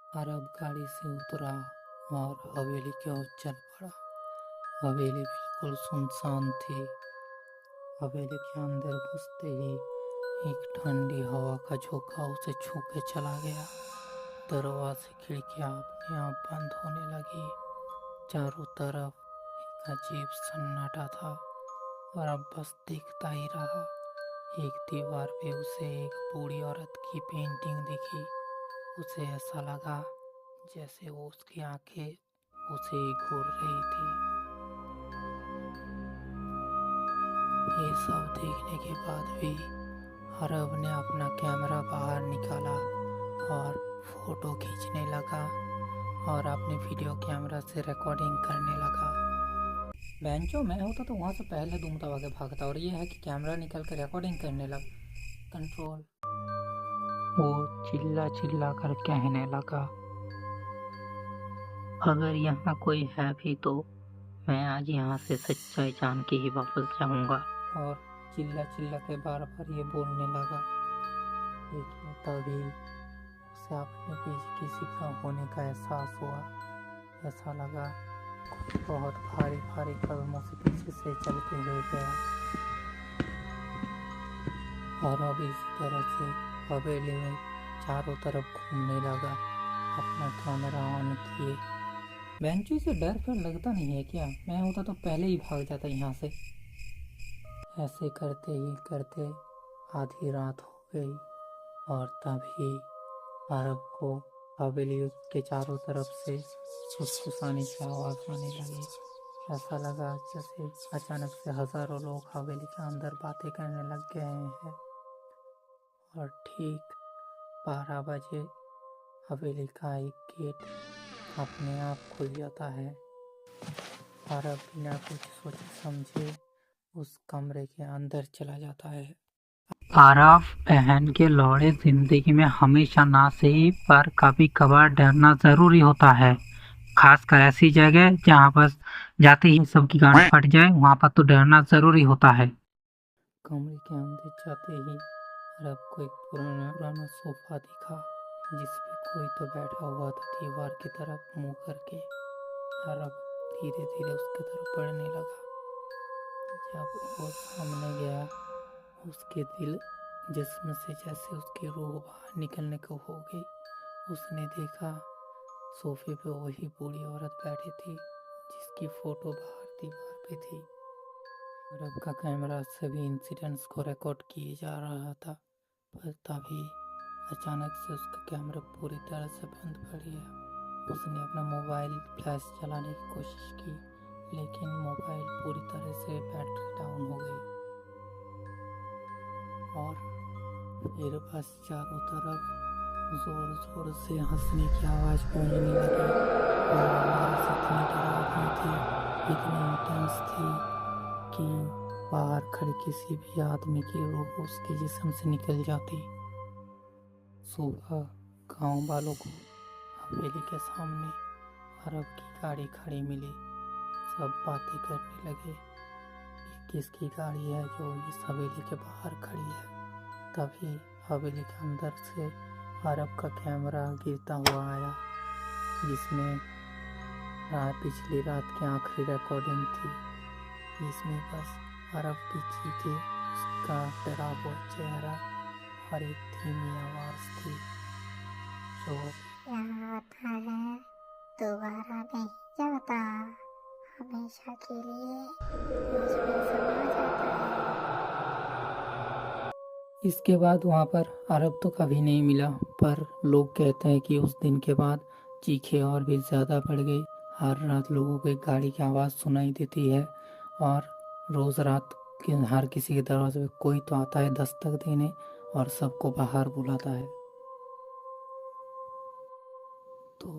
अरब गाड़ी से उतरा और हवेली की ओर चल पड़ा। हवेली बिल्कुल सुनसान थी। हवेली के अंदर घुसते ही एक ठंडी हवा का झोंका उसे छू के चला गया। दरवाजे खिड़कियां अपने आप बंद होने लगी। चारों तरफ एक अजीब सन्नाटा था और अब बस देखता ही रहा। एक दीवार पे उसे एक बूढ़ी औरत की पेंटिंग दिखी। उसे ऐसा लगा जैसे वो उसकी आंखें उसे ही घूर रही थी। ये सब देखने के बाद भी अरब ने अपना कैमरा बाहर निकाला और फोटो खींचने लगा और अपने वीडियो कैमरा से रिकॉर्डिंग करने लगा। बेंचो मैं होता तो वहाँ से पहले दूम दबा के भागता, और ये है कि कैमरा निकाल कर रिकॉर्डिंग करने लगा। कंट्रोल। वो चिल्ला चिल्ला कर कहने लगा, अगर यहाँ कोई है भी तो मैं आज यहाँ से सच्चाई जान के ही वापस जाऊंगा। और चिल्ला चिल्ला के बार बार ये बोलने लगा। लेकिन तभी उसे अपने पीछे किसी का होने का एहसास हुआ। ऐसा लगा बहुत भारी भारी कदमों से पीछे से चलते हुए गया। और अब इसी तरह से हवेली में चारों तरफ घूमने लगा, अपना कैमरा ऑन किए। बेंचू से डर फिर लगता नहीं है क्या? मैं होता तो पहले ही भाग जाता यहाँ से। ऐसे करते ही करते आधी रात हो गई और तभी अरब को हवेली के चारों तरफ से फुसफुसाने की आवाज़ आने लगी। ऐसा लगा जैसे अचानक से हजारों लोग हवेली के अंदर बातें करने लग गए हैं। और ठीक 12 बजे हवेली का एक गेट अपने आप खुल जाता है। अरब बिना कुछ सोचे समझे उस कमरे के अंदर चला जाता है। अरब बहन के लौड़े जिंदगी में हमेशा ना सही पर कभी कभार डरना जरूरी होता है, खासकर ऐसी जगह जहाँ पर जाते ही सबकी गांड फट जाए, वहाँ पर तो डरना जरूरी होता है। कमरे के अंदर जाते ही अरब को एक पुराना सोफा दिखा जिसपे कोई तो बैठा हुआ था दीवार की तरफ मुंह करके। अरब धीरे धीरे उसकी तरफ बढ़ने लगा। जब वो सामने गया, उसके दिल जिस्म से जैसे उसकी रूह बाहर निकलने को हो गई। उसने देखा सोफे पे वही बूढ़ी औरत बैठी थी जिसकी फोटो बाहर दीवार पे थी। अरब का कैमरा सभी इंसिडेंट्स को रिकॉर्ड किए जा रहा था, पर तभी अचानक से उसका कैमरा पूरी तरह से बंद पड़ गया। उसने अपना मोबाइल फ्लैश चलाने की कोशिश की, लेकिन मोबाइल पूरी तरह से बैटरी डाउन हो गई। और फिर बस चारों तरफ जोर जोर से हंसने की आवाज़ गूंजने लगी। और आवाज़ इतनी डरावनी थी, इतनी इंटेंस थी कि बाहर खड़े किसी भी आदमी की रूह उसके जिस्म से निकल जाती। सुबह गांव वालों को हवेली के सामने अरब की गाड़ी खड़ी मिली। सब बातें करने लगे, ये किसकी गाड़ी है जो इस हवेली के बाहर खड़ी है। तभी हवेली के अंदर से अरब का कैमरा गिरता हुआ आया, जिसमें पिछली रात की आखिरी रिकॉर्डिंग थी, जिसमें बस अरब की चीखें, उसका डरा हुआ चेहरा और एक धीमी आवाज़ थी जो यहाँ आता है दोबारा नहीं जाता, हमेशा के लिए मुझमें समा जाता है। इसके बाद वहाँ पर अरब तो कभी नहीं मिला, पर लोग कहते हैं कि उस दिन के बाद चीखें और भी ज़्यादा बढ़ गई। हर रात लोगों को एक गाड़ी की आवाज़ सुनाई देती है और रोज़ रात के हर किसी के दरवाजे पे कोई तो आता है दस्तक देने और सबको बाहर बुलाता है। तो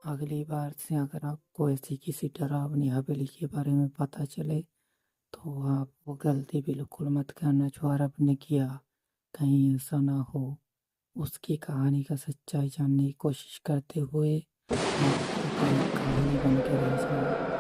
अगली बार से अगर आपको ऐसी किसी डरावनी हवेली के बारे में पता चले तो आप वो गलती बिल्कुल मत करना जो अरब ने किया। कहीं ऐसा ना हो उसकी कहानी का सच्चाई जानने की कोशिश करते हुए आपको कोई कहानी बन के रह जाए।